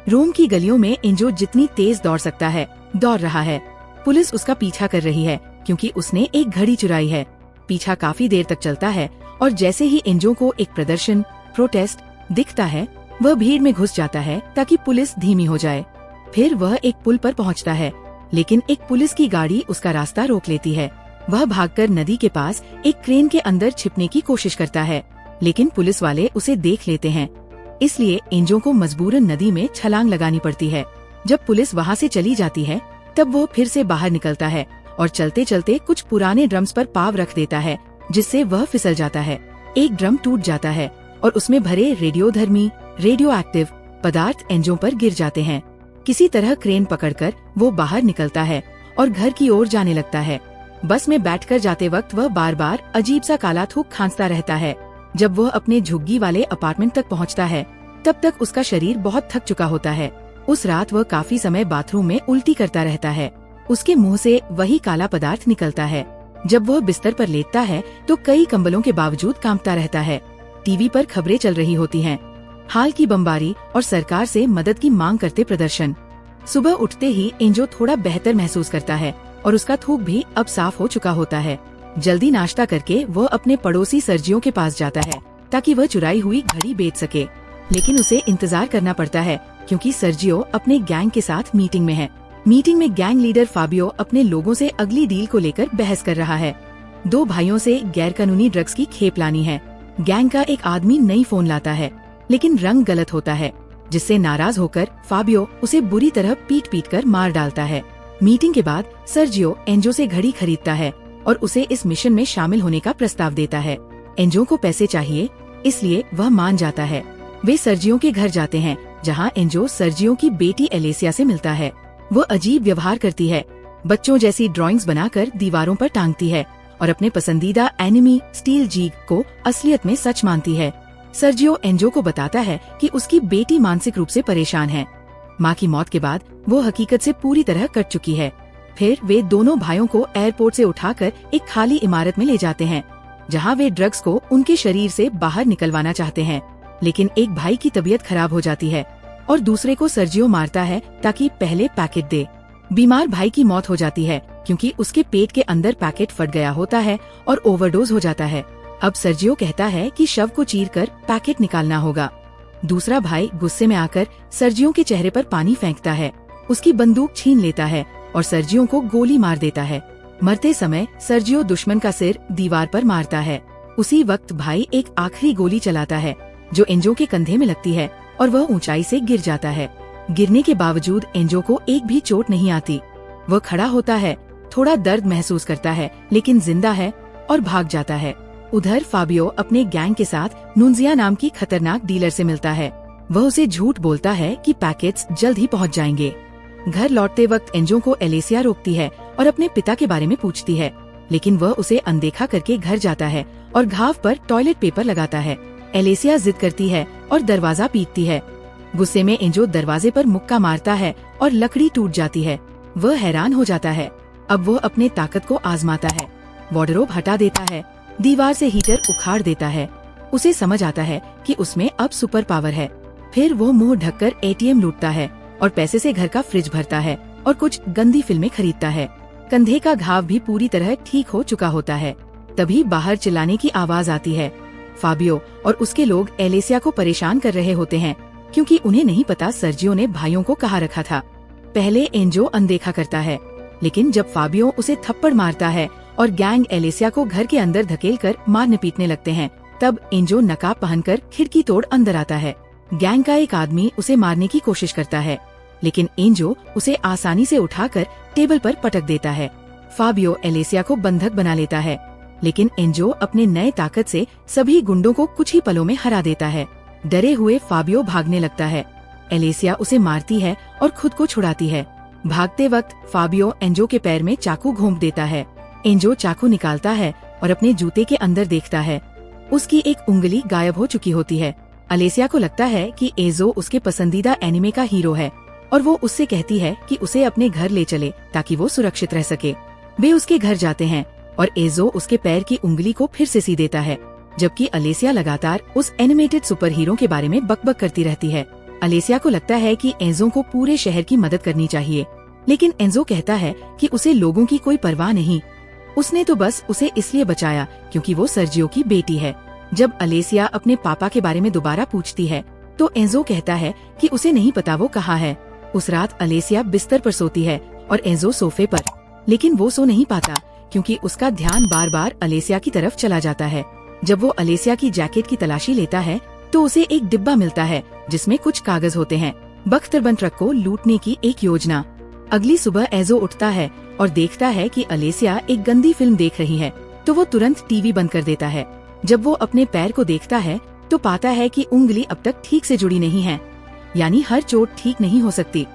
रोम की गलियों में एंजो जितनी तेज दौड़ सकता है दौड़ रहा है। पुलिस उसका पीछा कर रही है क्योंकि उसने एक घड़ी चुराई है। पीछा काफी देर तक चलता है और जैसे ही एंजो को एक प्रोटेस्ट दिखता है, वह भीड़ में घुस जाता है ताकि पुलिस धीमी हो जाए। फिर वह एक पुल पर पहुंचता है, लेकिन एक पुलिस की गाड़ी उसका रास्ता रोक लेती है। वह भागकर नदी के पास एक क्रेन के अंदर छिपने की कोशिश करता है, लेकिन पुलिस वाले उसे देख लेते हैं। इसलिए एंजो को मजबूरन नदी में छलांग लगानी पड़ती है। जब पुलिस वहाँ से चली जाती है, तब वो फिर से बाहर निकलता है और चलते चलते कुछ पुराने ड्रम्स पर पाँव रख देता है, जिससे वह फिसल जाता है। एक ड्रम टूट जाता है और उसमें भरे रेडियो एक्टिव पदार्थ एंजो पर गिर जाते हैं। किसी तरह क्रेन पकड़कर वो बाहर निकलता है और घर की ओर जाने लगता है। बस में बैठकर जाते वक्त वह बार बार अजीब सा काला थूक खांसता रहता है। जब वह अपने झुग्गी वाले अपार्टमेंट तक पहुंचता है, तब तक उसका शरीर बहुत थक चुका होता है। उस रात वह काफी समय बाथरूम में उल्टी करता रहता है। उसके मुंह से वही काला पदार्थ निकलता है। जब वह बिस्तर पर लेटता है तो कई कंबलों के बावजूद कांपता रहता है। टीवी पर खबरें चल रही होती हैं, हाल की बमबारी और सरकार से मदद की मांग करते प्रदर्शन। सुबह उठते ही एंजो थोड़ा बेहतर महसूस करता है और उसका थूक भी अब साफ हो चुका होता है। जल्दी नाश्ता करके वह अपने पड़ोसी सर्जियो के पास जाता है ताकि वह चुराई हुई घड़ी बेच सके, लेकिन उसे इंतजार करना पड़ता है क्योंकि सर्जियो अपने गैंग के साथ मीटिंग में है। मीटिंग में गैंग लीडर फाबियो अपने लोगों से अगली डील को लेकर बहस कर रहा है। दो भाइयों से गैरकानूनी ड्रग्स की खेप लानी है। गैंग का एक आदमी नई फोन लाता है, लेकिन रंग गलत होता है, जिससे नाराज होकर फाबियो उसे बुरी तरह पीट कर मार डालता है। मीटिंग के बाद सर्जियो एंजो से घड़ी खरीदता है और उसे इस मिशन में शामिल होने का प्रस्ताव देता है। एंजो को पैसे चाहिए, इसलिए वह मान जाता है। वे सर्जियो के घर जाते हैं, जहाँ एंजो सर्जियो की बेटी एलेसिया से मिलता है। वो अजीब व्यवहार करती है, बच्चों जैसी ड्राइंग्स बनाकर दीवारों पर टांगती है और अपने पसंदीदा एनिमी स्टील जीग को असलियत में सच मानती है। सर्जियो एंजो को बताता है कि उसकी बेटी मानसिक रूप से परेशान है। माँ की मौत के बाद वो हकीकत से पूरी तरह कट चुकी है। फिर वे दोनों भाइयों को एयरपोर्ट से उठाकर एक खाली इमारत में ले जाते हैं, जहाँ वे ड्रग्स को उनके शरीर से बाहर निकलवाना चाहते हैं। लेकिन एक भाई की तबीयत खराब हो जाती है और दूसरे को सर्जियो मारता है ताकि पहले पैकेट दे। बीमार भाई की मौत हो जाती है क्योंकि उसके पेट के अंदर पैकेट फट गया होता है और ओवरडोज हो जाता है। अब सर्जियो कहता है कि शव को चीरकर पैकेट निकालना होगा। दूसरा भाई गुस्से में आकर सर्जियो के चेहरे पर पानी फेंकता है, उसकी बंदूक छीन लेता है और सर्जियो को गोली मार देता है। मरते समय सर्जियो दुश्मन का सिर दीवार पर मारता है। उसी वक्त भाई एक आखिरी गोली चलाता है जो एंजो के कंधे में लगती है और वह ऊंचाई से गिर जाता है। गिरने के बावजूद एंजो को एक भी चोट नहीं आती। वह खड़ा होता है, थोड़ा दर्द महसूस करता है, लेकिन जिंदा है और भाग जाता है। उधर फाबियो अपने गैंग के साथ नुंजिया नाम की खतरनाक डीलर से मिलता है। वह उसे झूठ बोलता है कि पैकेट्स जल्द ही पहुंच जाएंगे। घर लौटते वक्त एंजो को एलेसिया रोकती है और अपने पिता के बारे में पूछती है, लेकिन वह उसे अनदेखा करके घर जाता है और घाव पर टॉयलेट पेपर लगाता है। एलेसिया जिद करती है और दरवाजा पीटती है। गुस्से में एंजो दरवाजे पर मुक्का मारता है और लकड़ी टूट जाती है। वह हैरान हो जाता है। अब वो अपने ताकत को आजमाता है। वार्डरोब हटा देता है, दीवार से हीटर उखाड़ देता है। उसे समझ आता है कि उसमें अब सुपर पावर है। फिर वो मुंह ढककर एटीएम लूटता है और पैसे से घर का फ्रिज भरता है और कुछ गंदी फिल्में खरीदता है। कंधे का घाव भी पूरी तरह ठीक हो चुका होता है। तभी बाहर चिल्लाने की आवाज आती है। फाबियो और उसके लोग एलेसिया को परेशान कर रहे होते हैं क्योंकि उन्हें नहीं पता सर्जियो ने भाइयों को कहाँ रखा था। पहले एंजो अनदेखा करता है, लेकिन जब फाबियो उसे थप्पड़ मारता है और गैंग एलेसिया को घर के अंदर धकेलकर मारने पीटने लगते हैं, तब एंजो नकाब पहनकर खिड़की तोड़ अंदर आता है। गैंग का एक आदमी उसे मारने की कोशिश करता है, लेकिन एंजो उसे आसानी से उठाकर टेबल पर पटक देता है। फाबियो एलेसिया को बंधक बना लेता है, लेकिन एंजो अपने नए ताकत से सभी गुंडों को कुछ ही पलों में हरा देता है। डरे हुए फाबियो भागने लगता है। एलेसिया उसे मारती है और खुद को छुड़ाती है। भागते वक्त फाबियो एंजो के पैर में चाकू घोंप देता है। एंजो चाकू निकालता है और अपने जूते के अंदर देखता है। उसकी एक उंगली गायब हो चुकी होती है। एलेसिया को लगता है कि एजो उसके पसंदीदा एनिमे का हीरो है और वो उससे कहती है कि उसे अपने घर ले चले ताकि वो सुरक्षित रह सके। वे उसके घर जाते हैं और एजो उसके पैर की उंगली को फिर से सी देता है, जबकि एलेसिया लगातार उस एनिमेटेड सुपर हीरो के बारे में बकबक करती रहती है। अलेसिया को लगता है कि एंजो को पूरे शहर की मदद करनी चाहिए, लेकिन एंजो कहता है कि उसे लोगों की कोई परवाह नहीं, उसने तो बस उसे इसलिए बचाया क्योंकि वो सर्जियो की बेटी है। जब अलेसिया अपने पापा के बारे में दोबारा पूछती है तो एंजो कहता है कि उसे नहीं पता वो कहाँ है। उस रात अलेसिया बिस्तर पर सोती है और एंजो सोफे पर, लेकिन वो सो नहीं पाता क्योंकि उसका ध्यान बार बार अलेसिया की तरफ चला जाता है। जब वो अलेसिया की जैकेट की तलाशी लेता है तो उसे एक डिब्बा मिलता है जिसमें कुछ कागज होते हैं। बख्तरबंद ट्रक को लूटने की एक योजना। अगली सुबह एंजो उठता है और देखता है कि अलेसिया एक गंदी फिल्म देख रही है, तो वो तुरंत टीवी बंद कर देता है। जब वो अपने पैर को देखता है तो पाता है कि उंगली अब तक ठीक से जुड़ी नहीं है, यानी हर चोट ठीक नहीं हो सकती।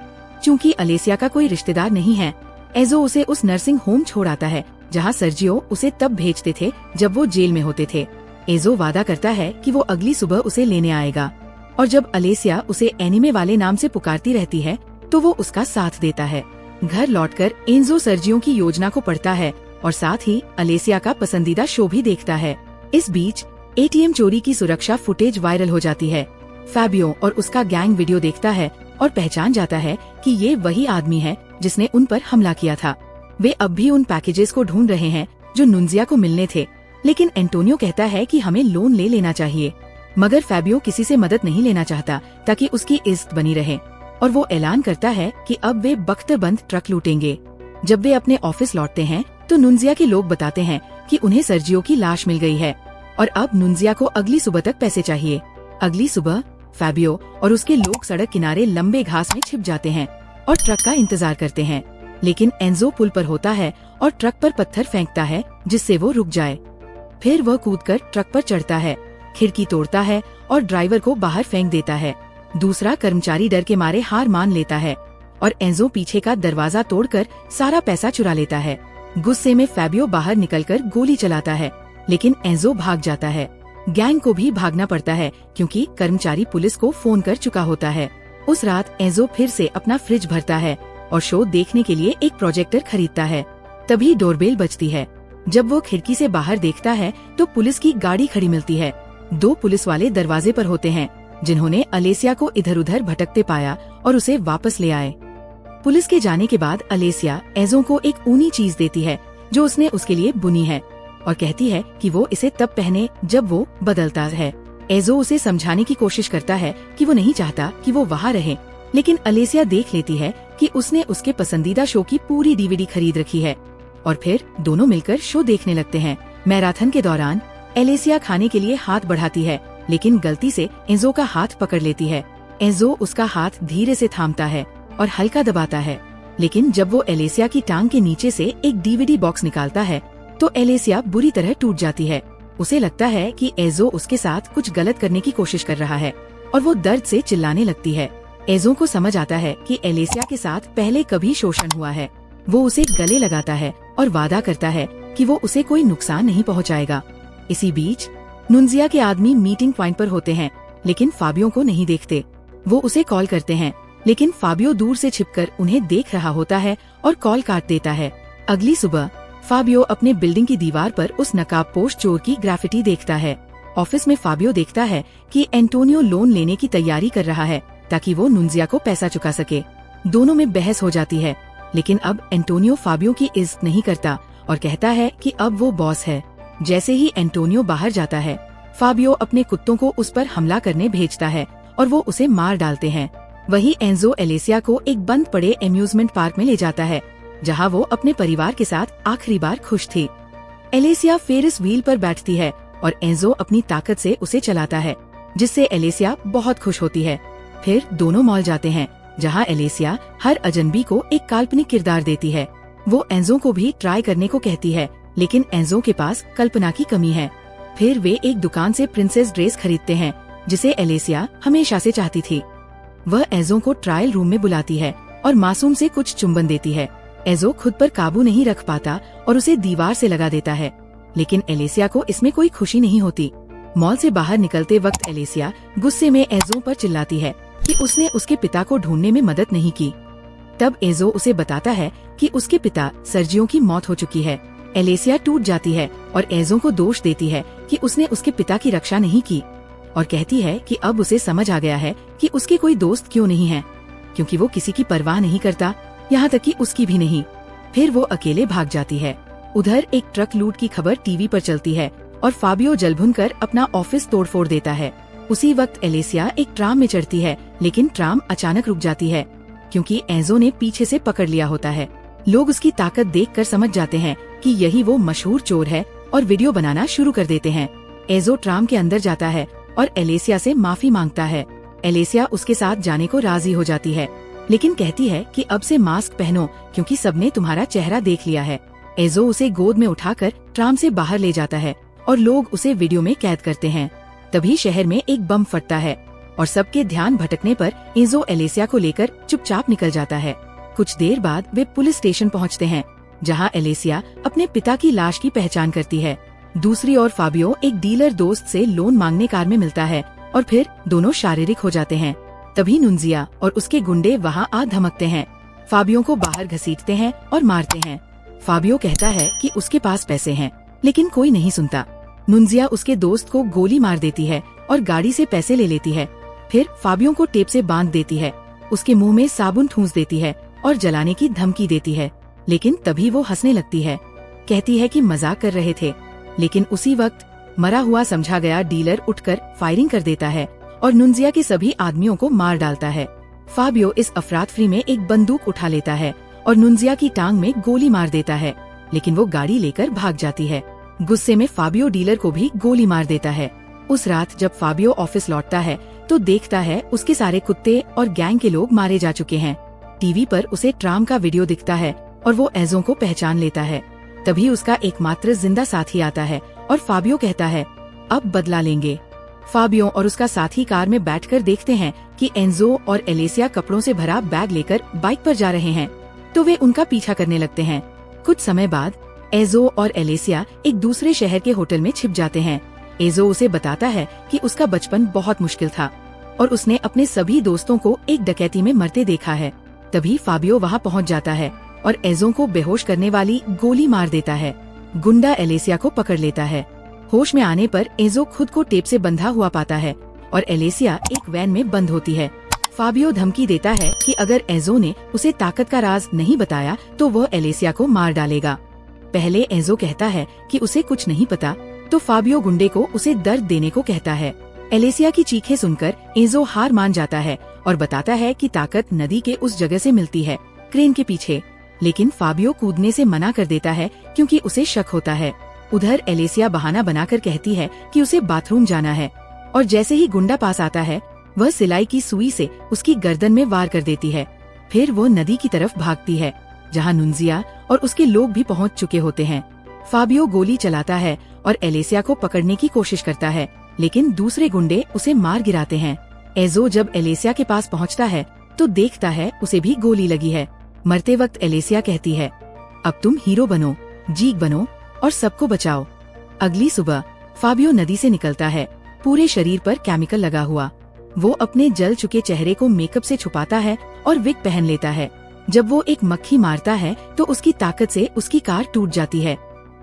चूँकि अलेसिया का कोई रिश्तेदार नहीं है, एंजो उसे उस नर्सिंग होम छोड़ आता है जहाँ सर्जियो उसे तब भेजते थे जब वो जेल में होते थे। एंजो वादा करता है कि वो अगली सुबह उसे लेने आएगा, और जब अलेसिया उसे एनिमे वाले नाम से पुकारती रहती है तो वो उसका साथ देता है। घर लौटकर एंजो सर्जियो की योजना को पढ़ता है और साथ ही अलेसिया का पसंदीदा शो भी देखता है। इस बीच एटीएम चोरी की सुरक्षा फुटेज वायरल हो जाती है। फैबियो और उसका गैंग वीडियो देखता है और पहचान जाता है कि ये वही आदमी है जिसने उन पर हमला किया था। वे अब भी उन पैकेजेस को ढूंढ रहे हैं जो नुंजिया को मिलने थे, लेकिन एंटोनियो कहता है कि हमें लोन ले लेना चाहिए। मगर फैबियो किसी से मदद नहीं लेना चाहता ताकि उसकी इज्जत बनी रहे, और वो ऐलान करता है कि अब वे बख्तरबंद ट्रक लूटेंगे। जब वे अपने ऑफिस लौटते हैं तो नुंजिया के लोग बताते हैं कि उन्हें सर्जियो की लाश मिल गई है और अब नुंजिया को अगली सुबह तक पैसे चाहिए। अगली सुबह फैबियो और उसके लोग सड़क किनारे लंबे घास में छिप जाते हैं और ट्रक का इंतजार करते हैं, लेकिन एंजो पुल पर होता है और ट्रक पर पत्थर फेंकता है जिससे वो रुक जाए। फिर वह कूदकर ट्रक पर चढ़ता है, खिड़की तोड़ता है और ड्राइवर को बाहर फेंक देता है। दूसरा कर्मचारी डर के मारे हार मान लेता है और एंजो पीछे का दरवाजा तोड़कर सारा पैसा चुरा लेता है। गुस्से में फैबियो बाहर निकलकर गोली चलाता है, लेकिन एंजो भाग जाता है। गैंग को भी भागना पड़ता है क्योंकि कर्मचारी पुलिस को फोन कर चुका होता है। उस रात एंजो फिर से अपना फ्रिज भरता है और शो देखने के लिए एक प्रोजेक्टर खरीदता है। तभी डोरबेल बजती है। जब वो खिड़की से बाहर देखता है तो पुलिस की गाड़ी खड़ी मिलती है। 2 पुलिस वाले दरवाजे पर होते हैं जिन्होंने अलेसिया को इधर उधर भटकते पाया और उसे वापस ले आए। पुलिस के जाने के बाद अलेसिया एंजो को एक ऊनी चीज देती है जो उसने उसके लिए बुनी है और कहती है कि वो इसे तब पहने जब वो बदलता है। एंजो उसे समझाने की कोशिश करता है कि वो नहीं चाहता कि वो वहाँ रहे, लेकिन अलेसिया देख लेती है कि उसने उसके पसंदीदा शो की पूरी डीवीडी खरीद रखी है और फिर दोनों मिलकर शो देखने लगते हैं। मैराथन के दौरान अलेसिया खाने के लिए हाथ बढ़ाती है, लेकिन गलती से एंजो का हाथ पकड़ लेती है। एंजो उसका हाथ धीरे से थामता है और हल्का दबाता है, लेकिन जब वो अलेसिया की टांग के नीचे से एक डीवीडी बॉक्स निकालता है तो अलेसिया बुरी तरह टूट जाती है। उसे लगता है कि एंजो उसके साथ कुछ गलत करने की कोशिश कर रहा है और वो दर्द से चिल्लाने लगती है। एंजो को समझ आता है कि अलेसिया के साथ पहले कभी शोषण हुआ है। वो उसे गले लगाता है और वादा करता है कि वो उसे कोई नुकसान नहीं पहुंचाएगा। इसी बीच नुंजिया के आदमी मीटिंग पॉइंट पर होते हैं, लेकिन फाबियो को नहीं देखते। वो उसे कॉल करते हैं, लेकिन फाबियो दूर से छिपकर उन्हें देख रहा होता है और कॉल काट देता है। अगली सुबह फाबियो अपने बिल्डिंग की दीवार पर उस नकाबपोश चोर की ग्राफिटी देखता है। ऑफिस में फाबियो देखता है कि एंटोनियो लोन लेने की तैयारी कर रहा है ताकि वो नुंजिया को पैसा चुका सके। दोनों में बहस हो जाती है, लेकिन अब एंटोनियो फाबियो की इज्जत नहीं करता और कहता है कि अब वो बॉस है। जैसे ही एंटोनियो बाहर जाता है, फाबियो अपने कुत्तों को उस पर हमला करने भेजता है और वो उसे मार डालते हैं। वही एंजो अलेसिया को एक बंद पड़े एम्यूजमेंट पार्क में ले जाता है जहाँ वो अपने परिवार के साथ आखिरी बार खुश थी। अलेसिया फेरिस व्हील पर बैठती है और एंजो अपनी ताकत से उसे चलाता है, जिससे अलेसिया बहुत खुश होती है। फिर दोनों मॉल जाते हैं जहाँ अलेसिया हर अजनबी को एक काल्पनिक किरदार देती है। वो एंजो को भी ट्राई करने को कहती है, लेकिन एंजो के पास कल्पना की कमी है। फिर वे एक दुकान से प्रिंसेस ड्रेस खरीदते हैं जिसे अलेसिया हमेशा से चाहती थी। वह एंजो को ट्रायल रूम में बुलाती है और मासूम से कुछ चुंबन देती है। एंजो खुद पर काबू नहीं रख पाता और उसे दीवार से लगा देता है, लेकिन अलेसिया को इसमें कोई खुशी नहीं होती। मॉल से बाहर निकलते वक्त अलेसिया गुस्से में एंजो पर चिल्लाती है कि उसने उसके पिता को ढूंढने में मदद नहीं की। तब एंजो उसे बताता है कि उसके पिता सर्जियो की मौत हो चुकी है। अलेसिया टूट जाती है और एंजो को दोष देती है कि उसने उसके पिता की रक्षा नहीं की। और कहती है कि अब उसे समझ आ गया है कि उसके कोई दोस्त क्यों नहीं है, क्योंकि वो किसी की परवाह नहीं करता, यहाँ तक कि उसकी भी नहीं। फिर वो अकेले भाग जाती है। उधर एक ट्रक लूट की खबर टीवी पर चलती है और फाबियो जलभुन कर अपना ऑफिस तोड़फोड़ देता है। उसी वक्त एलेसिया एक ट्राम में चढ़ती है, लेकिन ट्राम अचानक रुक जाती है क्योंकि एंजो ने पीछे से पकड़ लिया होता है। लोग उसकी ताकत देखकर समझ जाते हैं कि यही वो मशहूर चोर है और वीडियो बनाना शुरू कर देते हैं। एंजो ट्राम के अंदर जाता है और एलेसिया से माफी मांगता है। एलेसिया उसके साथ जाने को राजी हो जाती है, लेकिन कहती है कि अब से मास्क पहनो क्योंकि सबने तुम्हारा चेहरा देख लिया है। एंजो उसे गोद में उठाकर ट्राम से बाहर ले जाता है और लोग उसे वीडियो में कैद करते हैं। तभी शहर में एक बम फटता है और सबके ध्यान भटकने पर एंजो एलेसिया को लेकर चुपचाप निकल जाता है। कुछ देर बाद वे पुलिस स्टेशन पहुंचते हैं, जहां एलेसिया अपने पिता की लाश की पहचान करती है। दूसरी ओर फाबियो एक डीलर दोस्त से लोन मांगने कार में मिलता है और फिर दोनों शारीरिक हो जाते हैं। तभी नुंजिया और उसके गुंडे वहां आ धमकते हैं, फाबियो को बाहर घसीटते हैं और मारते हैं। फाबियो कहता है कि उसके पास पैसे हैं, लेकिन कोई नहीं सुनता। नुंजिया उसके दोस्त को गोली मार देती है और गाड़ी से पैसे ले लेती है। फिर फाबियो को टेप से बांध देती है, उसके मुंह में साबुन ठूंस देती है और जलाने की धमकी देती है। लेकिन तभी वो हंसने लगती है, कहती है कि मजाक कर रहे थे। लेकिन उसी वक्त मरा हुआ समझा गया डीलर उठकर फायरिंग कर देता है और नुंजिया के सभी आदमियों को मार डालता है। फाबियो इस अफरातफरी में एक बंदूक उठा लेता है और नुंजिया की टांग में गोली मार देता है, लेकिन वो गाड़ी लेकर भाग जाती है। गुस्से में फाबियो डीलर को भी गोली मार देता है। उस रात जब फाबियो ऑफिस लौटता है तो देखता है उसके सारे कुत्ते और गैंग के लोग मारे जा चुके हैं। टीवी पर उसे ट्राम का वीडियो दिखता है और वो एंजो को पहचान लेता है। तभी उसका एकमात्र जिंदा साथी आता है और फाबियो कहता है, अब बदला लेंगे। फाबियो और उसका साथी कार में बैठकर देखते हैं कि एंजो और एलेसिया कपड़ों से भरा बैग लेकर बाइक पर जा रहे हैं, तो वे उनका पीछा करने लगते हैं। कुछ समय बाद एंजो और एलेसिया एक दूसरे शहर के होटल में छिप जाते हैं। एंजो उसे बताता है कि उसका बचपन बहुत मुश्किल था और उसने अपने सभी दोस्तों को एक डकैती में मरते देखा है। तभी फाबियो वहाँ पहुँच जाता है और एंजो को बेहोश करने वाली गोली मार देता है। गुंडा एलेसिया को पकड़ लेता है। होश में आने पर एंजो खुद को टेप से बंधा हुआ पाता है और एलेसिया एक वैन में बंद होती है। फाबियो धमकी देता है कि अगर एंजो ने उसे ताकत का राज नहीं बताया तो वह एलेसिया को मार डालेगा। पहले एंजो कहता है कि उसे कुछ नहीं पता, तो फाबियो गुंडे को उसे दर्द देने को कहता है। एलेसिया की चीखें सुनकर एंजो हार मान जाता है और बताता है कि ताकत नदी के उस जगह से मिलती है, क्रेन के पीछे। लेकिन फाबियो कूदने से मना कर देता है क्योंकि उसे शक होता है। उधर एलेसिया बहाना बनाकर कहती है कि उसे बाथरूम जाना है और जैसे ही गुंडा पास आता है वह सिलाई की सुई से उसकी गर्दन में वार कर देती है। फिर वो नदी की तरफ भागती है, जहाँ नुंजिया और उसके लोग भी पहुँच चुके होते हैं। फाबियो गोली चलाता है और एलेसिया को पकड़ने की कोशिश करता है, लेकिन दूसरे गुंडे उसे मार गिराते हैं। एंजो जब एलेसिया के पास पहुँचता है तो देखता है उसे भी गोली लगी है। मरते वक्त एलेसिया कहती है, अब तुम हीरो बनो, जीग बनो और सबको बचाओ। अगली सुबह फाबियो नदी से निकलता है, पूरे शरीर पर केमिकल लगा हुआ। वो अपने जल चुके चेहरे को मेकअप से छुपाता है और विग पहन लेता है। जब वो एक मक्खी मारता है तो उसकी ताकत से उसकी कार टूट जाती है।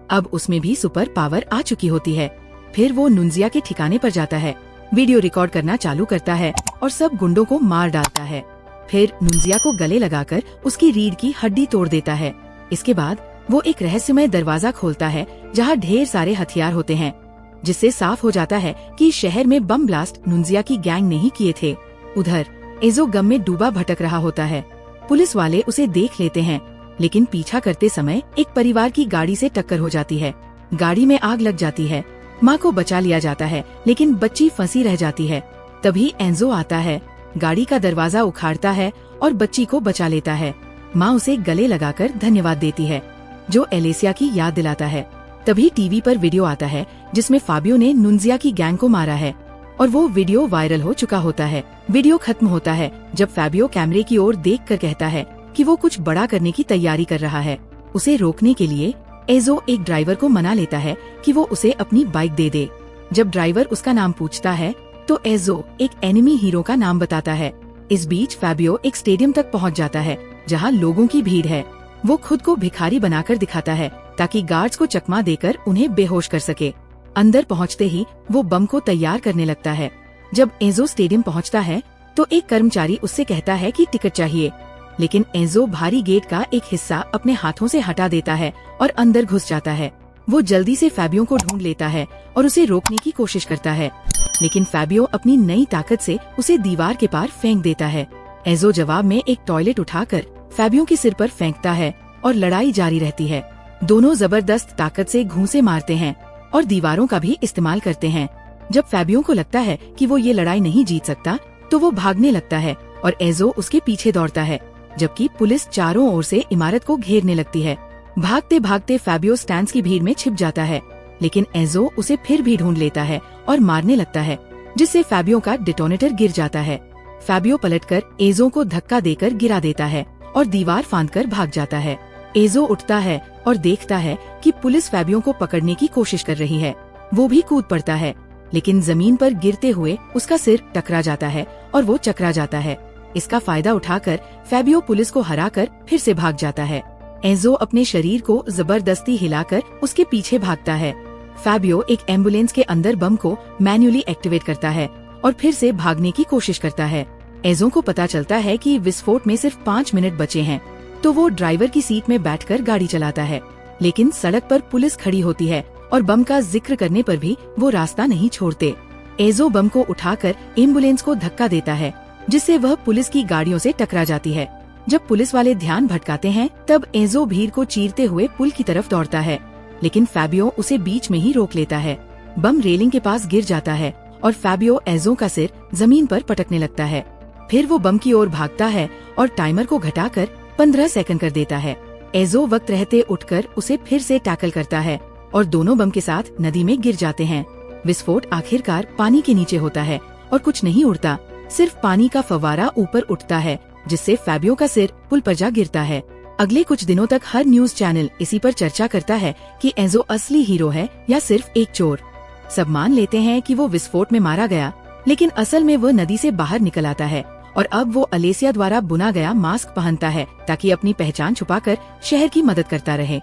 अब उसमें भी सुपर पावर आ चुकी होती है। फिर वो नुंजिया के ठिकाने पर जाता है, वीडियो रिकॉर्ड करना चालू करता है और सब गुंडों को मार डालता है। फिर नुंजिया को गले लगाकर उसकी रीढ़ की हड्डी तोड़ देता है। इसके बाद वो एक रहस्यमय दरवाजा खोलता है जहाँ ढेर सारे हथियार होते हैं, जिससे साफ हो जाता है कि शहर में बम ब्लास्ट नुंजिया की गैंग ने ही किए थे। उधर एंजो गम में डूबा भटक रहा होता है। पुलिस वाले उसे देख लेते हैं, लेकिन पीछा करते समय एक परिवार की गाड़ी से टक्कर हो जाती है। गाड़ी में आग लग जाती है। माँ को बचा लिया जाता है, लेकिन बच्ची फंसी रह जाती है। तभी एंजो आता है, गाड़ी का दरवाजा उखाड़ता है और बच्ची को बचा लेता है। माँ उसे गले लगाकर धन्यवाद देती है, जो एलेसिया की याद दिलाता है। तभी टीवी पर वीडियो आता है जिसमें फाबियो ने नुंजिया की गैंग को मारा है और वो वीडियो वायरल हो चुका होता है। वीडियो खत्म होता है जब फाबियो कैमरे की ओर देखकर कहता है कि वो कुछ बड़ा करने की तैयारी कर रहा है। उसे रोकने के लिए एंजो एक ड्राइवर को मना लेता है कि वो उसे अपनी बाइक दे दे। जब ड्राइवर उसका नाम पूछता है तो एंजो एक एनिमी हीरो का नाम बताता है। इस बीच फाबियो एक स्टेडियम तक पहुंच जाता है जहां लोगों की भीड़ है। वो खुद को भिखारी बनाकर दिखाता है ताकि गार्ड्स को चकमा देकर उन्हें बेहोश कर सके। अंदर पहुंचते ही वो बम को तैयार करने लगता है। जब एंजो स्टेडियम पहुंचता है तो एक कर्मचारी उससे कहता है कि टिकट चाहिए, लेकिन एंजो भारी गेट का एक हिस्सा अपने हाथों से हटा देता है और अंदर घुस जाता है। वो जल्दी से फैबियो को ढूंढ लेता है और उसे रोकने की कोशिश करता है, लेकिन फैबियो अपनी नई ताकत से उसे दीवार के पार फेंक देता है। एंजो जवाब में एक टॉयलेट उठाकर फैबियो के सिर पर फेंकता है और लड़ाई जारी रहती है। दोनों जबरदस्त ताकत से घूंसे मारते हैं और दीवारों का भी इस्तेमाल करते हैं। जब फैबियो को लगता है कि वो ये लड़ाई नहीं जीत सकता तो वो भागने लगता है और एंजो उसके पीछे दौड़ता है, जबकि पुलिस चारों ओर से इमारत को घेरने लगती है। भागते भागते फैबियो स्टैंड्स की भीड़ में छिप जाता है, लेकिन एंजो उसे फिर भी ढूंढ लेता है और मारने लगता है, जिससे फैबियो का डिटोनेटर गिर जाता है। फैबियो पलटकर एंजो को धक्का देकर गिरा देता है और दीवार फांदकर भाग जाता है। एंजो उठता है और देखता है कि पुलिस फैबियो को पकड़ने की कोशिश कर रही है। वो भी कूद पड़ता है, लेकिन जमीन पर गिरते हुए उसका सिर टकरा जाता है और वो चकरा जाता है। इसका फायदा उठाकर फैबियो पुलिस को हराकर फिर से भाग जाता है। एंजो अपने शरीर को जबरदस्ती हिलाकर उसके पीछे भागता है। फैबियो एक एम्बुलेंस के अंदर बम को मैन्युअली एक्टिवेट करता है और फिर से भागने की कोशिश करता है। एंजो को पता चलता है कि विस्फोट में सिर्फ 5 मिनट बचे हैं, तो वो ड्राइवर की सीट में बैठकर गाड़ी चलाता है, लेकिन सड़क पर पुलिस खड़ी होती है और बम का जिक्र करने पर भी वो रास्ता नहीं छोड़ते। एंजो बम को उठाकर एम्बुलेंस को धक्का देता है, जिससे वह पुलिस की गाड़ियों से टकरा जाती है। जब पुलिस वाले ध्यान भटकाते हैं तब एंजो भीड़ को चीरते हुए पुल की तरफ दौड़ता है, लेकिन फैबियो उसे बीच में ही रोक लेता है। बम रेलिंग के पास गिर जाता है और फैबियो एंजो का सिर जमीन पर पटकने लगता है। फिर वो बम की ओर भागता है और टाइमर को घटाकर 15 सेकंड कर देता है। एंजो वक्त रहते उठकर उसे फिर से टैकल करता है और दोनों बम के साथ नदी में गिर जाते हैं। विस्फोट आखिरकार पानी के नीचे होता है और कुछ नहीं उड़ता, सिर्फ पानी का फव्वारा ऊपर उठता है, जिससे फैबियो का सिर पुल पर जा गिरता है। अगले कुछ दिनों तक हर न्यूज चैनल इसी पर चर्चा करता है कि एंजो असली हीरो है या सिर्फ एक चोर। सब मान लेते हैं कि वो विस्फोट में मारा गया, लेकिन असल में वो नदी से बाहर निकल आता है और अब वो अलेसिया द्वारा बुना गया मास्क पहनता है ताकि अपनी पहचान छुपाकर शहर की मदद करता रहे।